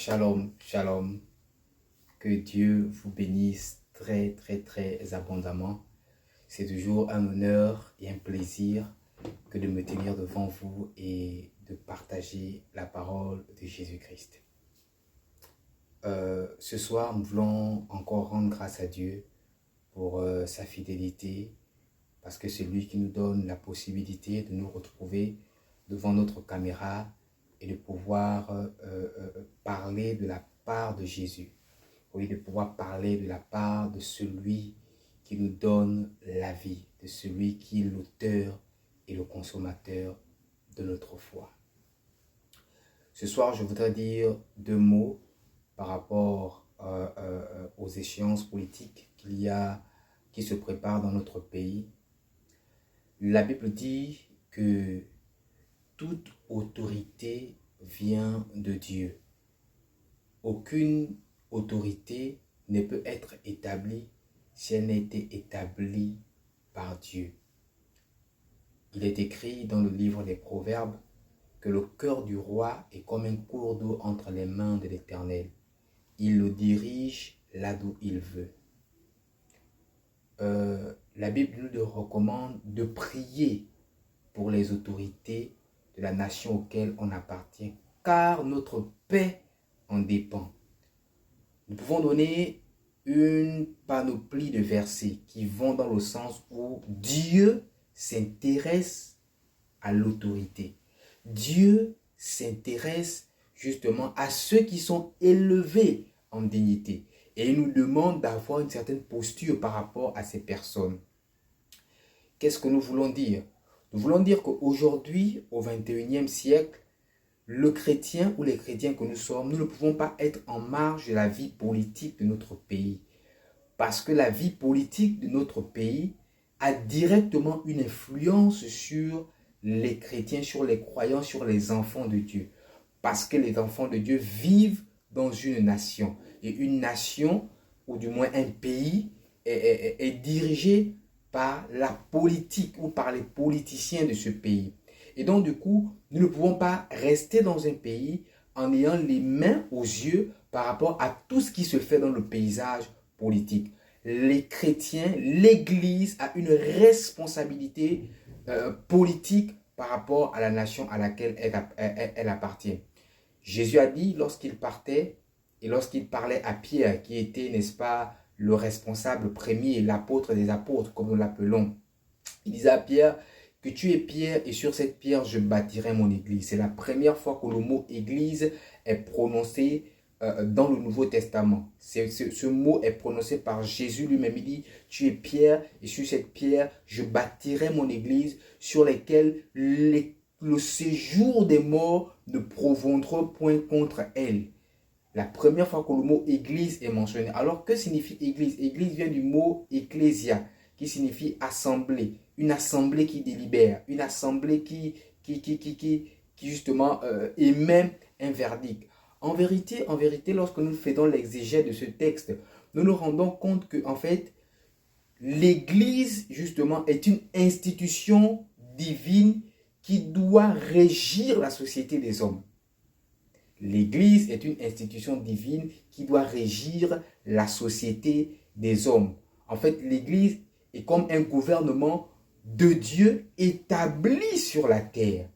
Shalom, shalom. Que Dieu vous bénisse très, très, très abondamment. C'est toujours un honneur et un plaisir que de me tenir devant vous et de partager la parole de Jésus-Christ. Ce soir, nous voulons encore rendre grâce à Dieu pour sa fidélité, parce que c'est lui qui nous donne la possibilité de nous retrouver devant notre caméra et de pouvoir parler de la part de Jésus. Oui, de pouvoir parler de la part de celui qui nous donne la vie, de celui qui est l'auteur et le consommateur de notre foi. Ce soir, je voudrais dire deux mots par rapport aux échéances politiques qui se préparent dans notre pays. La Bible dit que toute autorité vient de Dieu. Aucune autorité ne peut être établie si elle n'a été établie par Dieu. Il est écrit dans le livre des Proverbes que le cœur du roi est comme un cours d'eau entre les mains de l'Éternel. Il le dirige là d'où il veut. La Bible nous recommande de prier pour les autorités de la nation auquel on appartient, car notre paix en dépend. Nous pouvons donner une panoplie de versets qui vont dans le sens où Dieu s'intéresse à l'autorité. Dieu s'intéresse justement à ceux qui sont élevés en dignité. Et il nous demande d'avoir une certaine posture par rapport à ces personnes. Qu'est-ce que nous voulons dire? Nous voulons dire qu'aujourd'hui, au XXIe siècle, le chrétien ou les chrétiens que nous sommes, nous ne pouvons pas être en marge de la vie politique de notre pays. Parce que la vie politique de notre pays a directement une influence sur les chrétiens, sur les croyants, sur les enfants de Dieu. Parce que les enfants de Dieu vivent dans une nation. Et une nation, ou du moins un pays, est dirigé par la politique ou par les politiciens de ce pays. Et donc, du coup, nous ne pouvons pas rester dans un pays en ayant les mains aux yeux par rapport à tout ce qui se fait dans le paysage politique. Les chrétiens, l'Église a une responsabilité politique par rapport à la nation à laquelle elle appartient. Jésus a dit lorsqu'il partait et lorsqu'il parlait à Pierre, qui était, n'est-ce pas, le responsable premier, l'apôtre des apôtres, comme nous l'appelons. Il disait à Pierre que tu es Pierre et sur cette pierre je bâtirai mon église. C'est la première fois que le mot église est prononcé dans le Nouveau Testament. Ce mot est prononcé par Jésus lui-même. Il dit, tu es Pierre et sur cette pierre je bâtirai mon église sur laquelle le séjour des morts ne proviendra point contre elle. La première fois que le mot église est mentionné. Alors que signifie église? Église vient du mot ecclésia, qui signifie assemblée. Une assemblée qui délibère, une assemblée qui justement émet un verdict. En vérité, lorsque nous faisons l'exégèse de ce texte, nous nous rendons compte que en fait, l'Église justement est une institution divine qui doit régir la société des hommes. L'Église est une institution divine qui doit régir la société des hommes. En fait, l'Église est comme un gouvernement de Dieu établi sur la terre,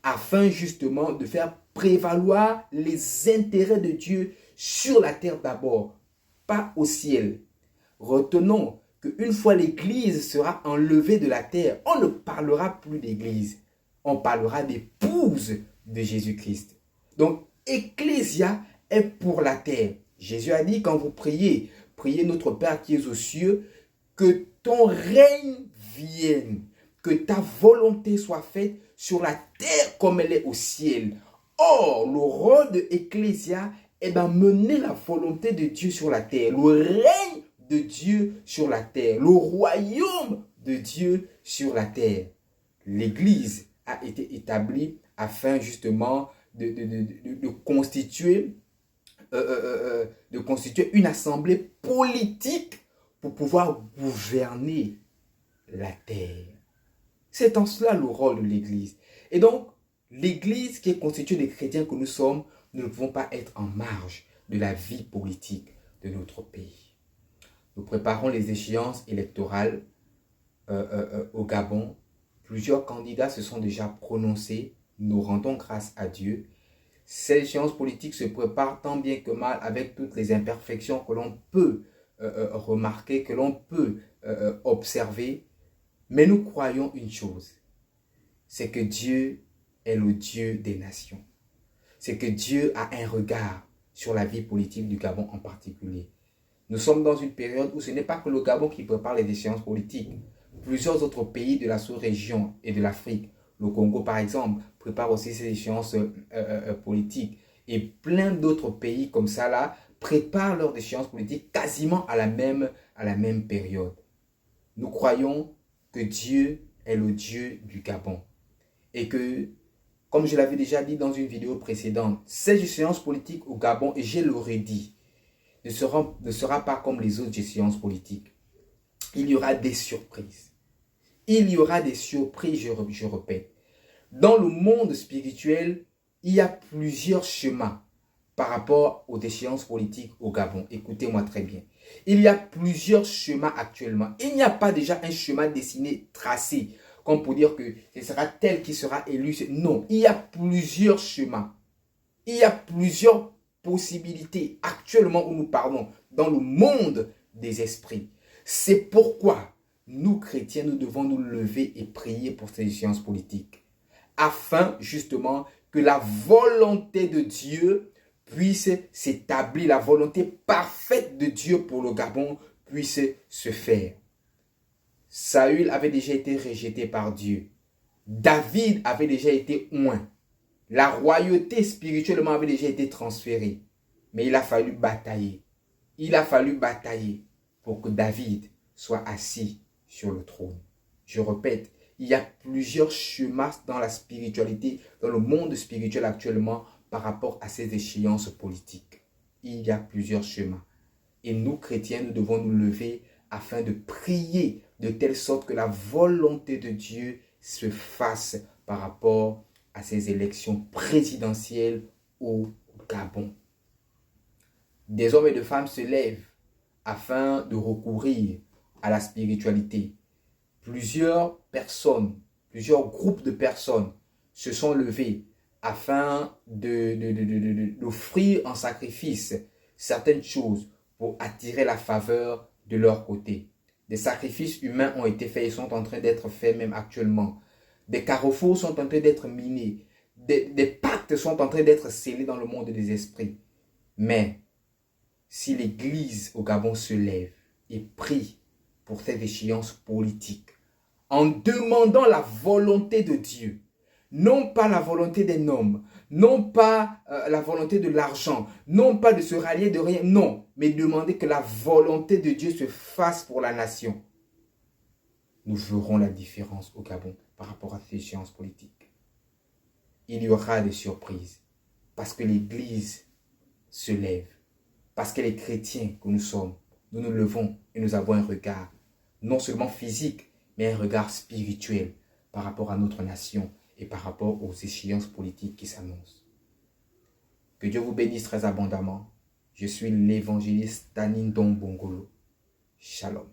afin justement de faire prévaloir les intérêts de Dieu sur la terre d'abord, pas au ciel. Retenons qu'une fois l'Église sera enlevée de la terre, on ne parlera plus d'Église, on parlera d'épouse de Jésus-Christ. Donc, Ecclésia est pour la terre. Jésus a dit, quand vous priez, priez notre Père qui est aux cieux, que ton règne vienne, que ta volonté soit faite sur la terre comme elle est au ciel. Or, le rôle de Ecclésia est d'amener la volonté de Dieu sur la terre, le règne de Dieu sur la terre, le royaume de Dieu sur la terre. L'Église a été établie afin justement de constituer une assemblée politique pour pouvoir gouverner la terre. C'est en cela le rôle de l'Église. Et donc, L'Église qui est constituée des chrétiens que nous sommes, nous ne pouvons pas être en marge de la vie politique de notre pays. Nous préparons les échéances électorales au Gabon. Plusieurs candidats se sont déjà prononcés. Nous rendons grâce à Dieu. Ces échéances politiques se préparent tant bien que mal avec toutes les imperfections que l'on peut remarquer, que l'on peut observer. Mais nous croyons une chose, c'est que Dieu est le Dieu des nations. C'est que Dieu a un regard sur la vie politique du Gabon en particulier. Nous sommes dans une période où ce n'est pas que le Gabon qui prépare les échéances politiques. Plusieurs autres pays de la sous-région et de l'Afrique, le Congo par exemple, prépare aussi ces échéances politiques. Et plein d'autres pays comme ça là préparent leurs échéances politiques quasiment à la même période. Nous croyons que Dieu est le Dieu du Gabon. Et que, comme je l'avais déjà dit dans une vidéo précédente, ces échéances politiques au Gabon, et je l'aurais dit, ne sera pas comme les autres échéances politiques. Il y aura des surprises. Il y aura des surprises, je répète. Dans le monde spirituel, il y a plusieurs schémas par rapport aux échéances politiques au Gabon. Écoutez-moi très bien. Il y a plusieurs schémas actuellement. Il n'y a pas déjà un schéma dessiné, tracé, comme pour dire que ce sera tel qui sera élu. Non, il y a plusieurs schémas. Il y a plusieurs possibilités actuellement où nous parlons dans le monde des esprits. C'est pourquoi nous, chrétiens, nous devons nous lever et prier pour ces échéances politiques, afin justement que la volonté de Dieu puisse s'établir, la volonté parfaite de Dieu pour le Gabon puisse se faire. Saül avait déjà été rejeté par Dieu. David avait déjà été oint. La royauté spirituellement avait déjà été transférée. Mais il a fallu batailler. Il a fallu batailler pour que David soit assis sur le trône. Je répète, il y a plusieurs chemins dans la spiritualité, dans le monde spirituel actuellement par rapport à ces échéances politiques. Il y a plusieurs chemins. Et nous, chrétiens, nous devons nous lever afin de prier de telle sorte que la volonté de Dieu se fasse par rapport à ces élections présidentielles au Gabon. Des hommes et des femmes se lèvent afin de recourir à la spiritualité. Plusieurs personnes, plusieurs groupes de personnes se sont levés afin d'offrir en sacrifice certaines choses pour attirer la faveur de leur côté. Des sacrifices humains ont été faits et sont en train d'être faits même actuellement. Des carrefours sont en train d'être minés. Des pactes sont en train d'être scellés dans le monde des esprits. Mais si l'Église au Gabon se lève et prie pour cette échéance politique, en demandant la volonté de Dieu, non pas la volonté d'un homme, non pas la volonté de l'argent, non pas de se rallier de rien, non, mais demander que la volonté de Dieu se fasse pour la nation. Nous verrons la différence au Gabon par rapport à ces échéances politiques. Il y aura des surprises parce que l'Église se lève, parce que les chrétiens que nous sommes, nous nous levons et nous avons un regard, non seulement physique, mais un regard spirituel par rapport à notre nation et par rapport aux échéances politiques qui s'annoncent. Que Dieu vous bénisse très abondamment. Je suis l'évangéliste Tanin Don Bongolo. Shalom.